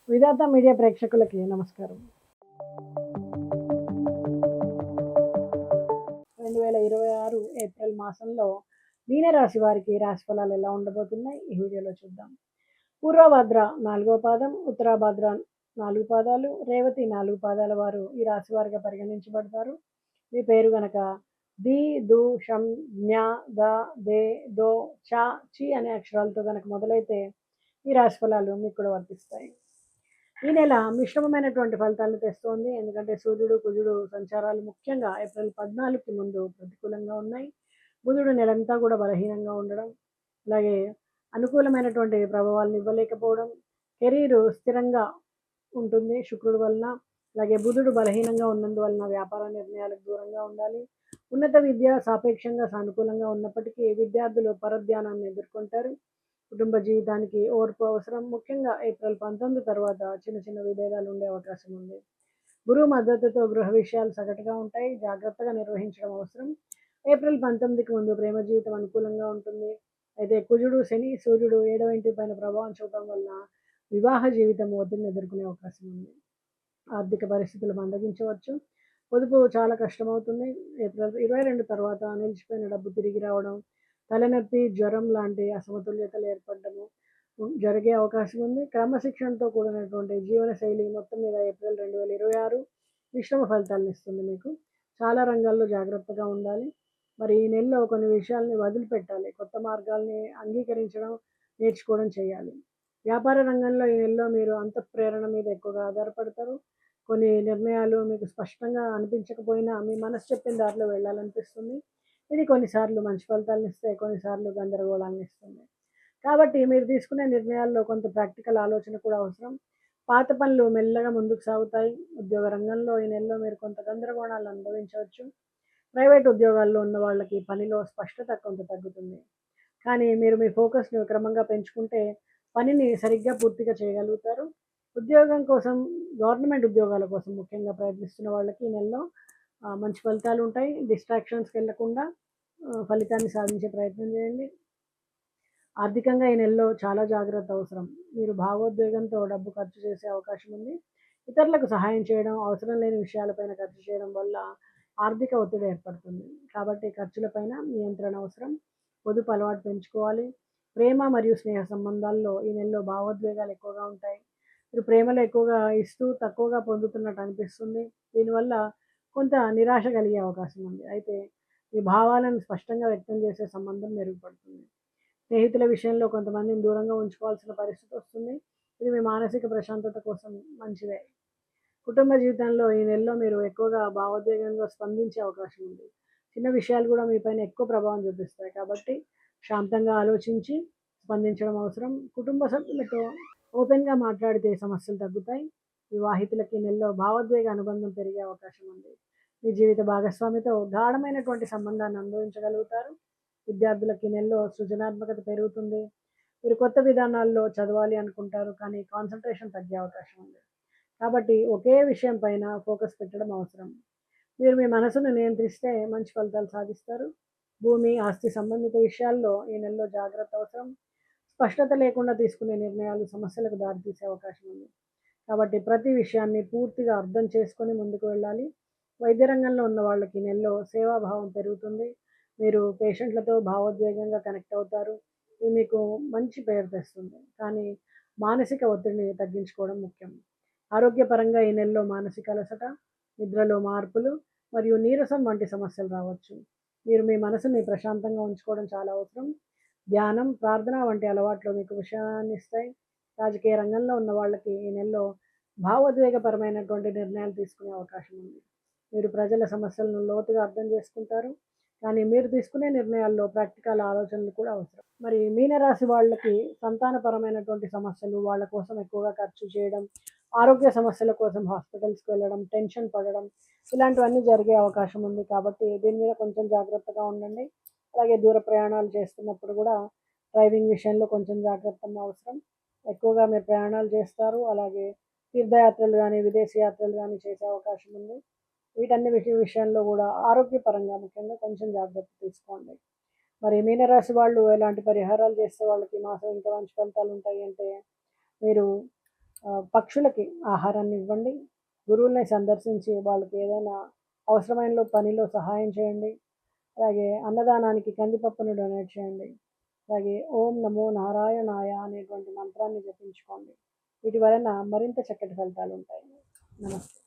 విధాత media ప్రేక్షకులకి నమస్కారం. 2026 April మాసంలో మీనరాశి వారికి రాశి ఫలాలు ఎలా ఉండబోతున్నాయి ఈ వీడియోలో చూద్దాం. పూర్వభద్ర 4వ పాదం, ఉత్తరాభద్ర 4 పాదాలు, రేవతి 4 పాదాల వారు ఈ రాశి వారిగా పరిగణించబడతారు. మీ పేరు గనక ది, దు, షం, జ్ఞ, ద, దే, దో, చ, చి అనే అక్షరాలతో గనక మొదలైతే ఈ రాశి ఫలాలు మీకు కూడా వర్తిస్తాయి. ఈ నెల మిశ్రమమైనటువంటి ఫలితాలను తెస్తోంది. ఎందుకంటే సూర్యుడు, కుజుడు సంచారాలు ముఖ్యంగా ఏప్రిల్ 14కి ముందు ప్రతికూలంగా ఉన్నాయి. బుధుడు నెలంతా కూడా బలహీనంగా ఉండడం, అలాగే అనుకూలమైనటువంటి ప్రభావాలను ఇవ్వలేకపోవడం, కెరీరు స్థిరంగా ఉంటుంది శుక్రుడు వలన. అలాగే బుధుడు బలహీనంగా ఉన్నందువలన వ్యాపార నిర్ణయాలకు దూరంగా ఉండాలి. ఉన్నత విద్య సాపేక్షంగా సానుకూలంగా ఉన్నప్పటికీ విద్యార్థులు పరధ్యానాన్ని ఎదుర్కొంటారు. కుటుంబ జీవితానికి ఓర్పు అవసరం. ముఖ్యంగా ఏప్రిల్ 19 తర్వాత చిన్న చిన్న విభేదాలు ఉండే అవకాశం ఉంది. గురువు మద్దతుతో గృహ విషయాలు సగటుగా ఉంటాయి. జాగ్రత్తగా నిర్వహించడం అవసరం. ఏప్రిల్ 19కి ముందు ప్రేమ జీవితం అనుకూలంగా ఉంటుంది. అయితే కుజుడు, శని, సూర్యుడు 7వ ఇంటి పైన ప్రభావం చూపడం వల్ల వివాహ జీవితం ఒత్తిడిని ఎదుర్కొనే అవకాశం ఉంది. ఆర్థిక పరిస్థితులు మందగించవచ్చు. పొదుపు చాలా కష్టమవుతుంది. ఏప్రిల్ 22 తర్వాత నిలిచిపోయిన డబ్బు తిరిగి రావడం, తలనొప్పి, జ్వరం లాంటి అసమతుల్యతలు ఏర్పడడము జరిగే అవకాశం ఉంది. క్రమశిక్షణతో కూడినటువంటి జీవనశైలి మొత్తం మీద ఏప్రిల్ 2026 మిశ్రమ ఫలితాలను ఇస్తుంది మీకు. చాలా రంగాల్లో జాగ్రత్తగా ఉండాలి. మరి ఈ నెలలో కొన్ని విషయాల్ని వదిలిపెట్టాలి. కొత్త మార్గాల్ని అంగీకరించడం, నేర్చుకోవడం చేయాలి. వ్యాపార రంగంలో ఈ నెలలో మీరు అంతఃప్రేరణ మీద ఎక్కువగా ఆధారపడతారు. కొన్ని నిర్ణయాలు మీకు స్పష్టంగా అనిపించకపోయినా మీ మనసు చెప్పిన దారిలో వెళ్ళాలనిపిస్తుంది. ఇది కొన్నిసార్లు మంచి ఫలితాలను ఇస్తాయి, కొన్నిసార్లు గందరగోళాలను ఇస్తుంది. కాబట్టి మీరు తీసుకునే నిర్ణయాల్లో కొంత ప్రాక్టికల్ ఆలోచన కూడా అవసరం. పాత పనులు మెల్లగా ముందుకు సాగుతాయి. ఉద్యోగ రంగంలో ఈ నెలలో మీరు కొంత గందరగోళాలు అనుభవించవచ్చు. ప్రైవేట్ ఉద్యోగాల్లో ఉన్న వాళ్ళకి పనిలో స్పష్టత కొంత తగ్గుతుంది. కానీ మీరు మీ ఫోకస్‌ను క్రమంగా పెంచుకుంటే పనిని సరిగ్గా పూర్తిగా చేయగలుగుతారు. ఉద్యోగం కోసం, గవర్నమెంట్ ఉద్యోగాల కోసం ముఖ్యంగా ప్రయత్నిస్తున్న వాళ్ళకి ఈ నెలలో మంచి ఫలితాలు ఉంటాయి. డిస్ట్రాక్షన్స్‌కి వెళ్ళకుండా ఫలితాన్ని సాధించే ప్రయత్నం చేయండి. ఆర్థికంగా ఈ నెలలో చాలా జాగ్రత్త అవసరం. మీరు భావోద్వేగంతో డబ్బు ఖర్చు చేసే అవకాశం ఉంది. ఇతరులకు సహాయం చేయడం, అవసరం లేని విషయాలపైన ఖర్చు చేయడం వల్ల ఆర్థిక ఒత్తిడి ఏర్పడుతుంది. కాబట్టి ఖర్చులపైన నియంత్రణ అవసరం. పొదుపు అలవాటు పెంచుకోవాలి. ప్రేమ మరియు స్నేహ సంబంధాల్లో ఈ నెలలో భావోద్వేగాలు ఎక్కువగా ఉంటాయి. మీరు ప్రేమలో ఎక్కువగా ఇస్తూ తక్కువగా పొందుతున్నట్టు అనిపిస్తుంది. దీనివల్ల కొంత నిరాశ కలిగే అవకాశం ఉంది. అయితే ఈ భావాలను స్పష్టంగా వ్యక్తం చేసే సంబంధం మెరుగుపడుతుంది. స్నేహితుల విషయంలో కొంతమందిని దూరంగా ఉంచుకోవాల్సిన పరిస్థితి వస్తుంది. ఇది మీ మానసిక ప్రశాంతత కోసం మంచిదే. కుటుంబ జీవితంలో ఈ నెలలో మీరు ఎక్కువగా భావోద్వేగంగా స్పందించే అవకాశం ఉంది. చిన్న విషయాలు కూడా మీ పైన ఎక్కువ ప్రభావం చూపిస్తాయి. కాబట్టి శాంతంగా ఆలోచించి స్పందించడం అవసరం. కుటుంబ సభ్యులతో ఓపెన్‌గా మాట్లాడితే సమస్యలు తగ్గుతాయి. వివాహితులకి ఈ నెలలో భావోద్వేగ అనుబంధం పెరిగే అవకాశం ఉంది. మీ జీవిత భాగస్వామితో గాఢమైనటువంటి సంబంధాన్ని అనుభవించగలుగుతారు. విద్యార్థులకి ఈ నెలలో సృజనాత్మకత పెరుగుతుంది. మీరు కొత్త విధానాల్లో చదవాలి అనుకుంటారు, కానీ కాన్సంట్రేషన్ తగ్గే అవకాశం ఉంది. కాబట్టి ఒకే విషయం పైన ఫోకస్ పెట్టడం అవసరం. మీరు మీ మనసును నియంత్రిస్తే మంచి ఫలితాలు సాధిస్తారు. భూమి, ఆస్తి సంబంధిత విషయాల్లో ఈ నెలలో జాగ్రత్త అవసరం. స్పష్టత లేకుండా తీసుకునే నిర్ణయాలు సమస్యలకు దారితీసే అవకాశం ఉంది. కాబట్టి ప్రతి విషయాన్ని పూర్తిగా అర్థం చేసుకొని ముందుకు వెళ్ళాలి. వైద్య రంగంలో ఉన్న వాళ్ళకి ఈ నెలలో సేవాభావం పెరుగుతుంది. మీరు పేషెంట్లతో భావోద్వేగంగా కనెక్ట్ అవుతారు. ఇది మీకు మంచి పేరు తెస్తుంది. కానీ మానసిక ఒత్తిడిని తగ్గించుకోవడం ముఖ్యం. ఆరోగ్యపరంగా ఈ నెలలో మానసిక అలసట, నిద్రలో మార్పులు మరియు నీరసం వంటి సమస్యలు రావచ్చు. మీరు మీ మనసుని ప్రశాంతంగా ఉంచుకోవడం చాలా అవసరం. ధ్యానం, ప్రార్థన వంటి అలవాట్లు మీకు విషయాన్ని ఇస్తాయి. రాజకీయ రంగంలో ఉన్న వాళ్ళకి ఈ నెలలో భావోద్వేగపరమైనటువంటి నిర్ణయాలు తీసుకునే అవకాశం ఉంది. మీరు ప్రజల సమస్యలను లోతుగా అర్థం చేసుకుంటారు. కానీ మీరు తీసుకునే నిర్ణయాల్లో ప్రాక్టికల్ ఆలోచనలు కూడా అవసరం. మరి మీనరాశి వాళ్ళకి సంతానపరమైనటువంటి సమస్యలు, వాళ్ళ కోసం ఎక్కువగా ఖర్చు చేయడం, ఆరోగ్య సమస్యల కోసం హాస్పిటల్స్‌కి వెళ్ళడం, టెన్షన్ పడడం ఇలాంటివన్నీ జరిగే అవకాశం ఉంది. కాబట్టి దీని మీద కొంచెం జాగ్రత్తగా ఉండండి. అలాగే దూర ప్రయాణాలు చేస్తున్నప్పుడు కూడా డ్రైవింగ్ విషయంలో కొంచెం జాగ్రత్త అవసరం. ఎక్కువగా మీరు ప్రయాణాలు చేస్తారు. అలాగే తీర్థయాత్రలు గానీ, విదేశీ యాత్రలు గానీ చేసే అవకాశం ఉంది. వీటన్ని విషయంలో కూడా ఆరోగ్యపరంగా ముఖ్యంగా కొంచెం జాగ్రత్త తీసుకోండి. మరి మీనరాశి వాళ్ళు ఎలాంటి పరిహారాలు చేస్తే వాళ్ళకి మాసం ఇంకా మంచి ఫలితాలు ఉంటాయి అంటే, మీరు పక్షులకి ఆహారాన్ని ఇవ్వండి. గురువుల్ని సందర్శించి వాళ్ళకి ఏదైనా అవసరమైన పనిలో సహాయం చేయండి. అలాగే అన్నదానానికి కందిపప్పును డొనేట్ చేయండి. అలాగే ఓం నమో నారాయణాయ అనేటువంటి మంత్రాన్ని జపించుకోండి. వీటి వలన మరింత చక్కటి ఫలితాలు ఉంటాయి. నమస్తే.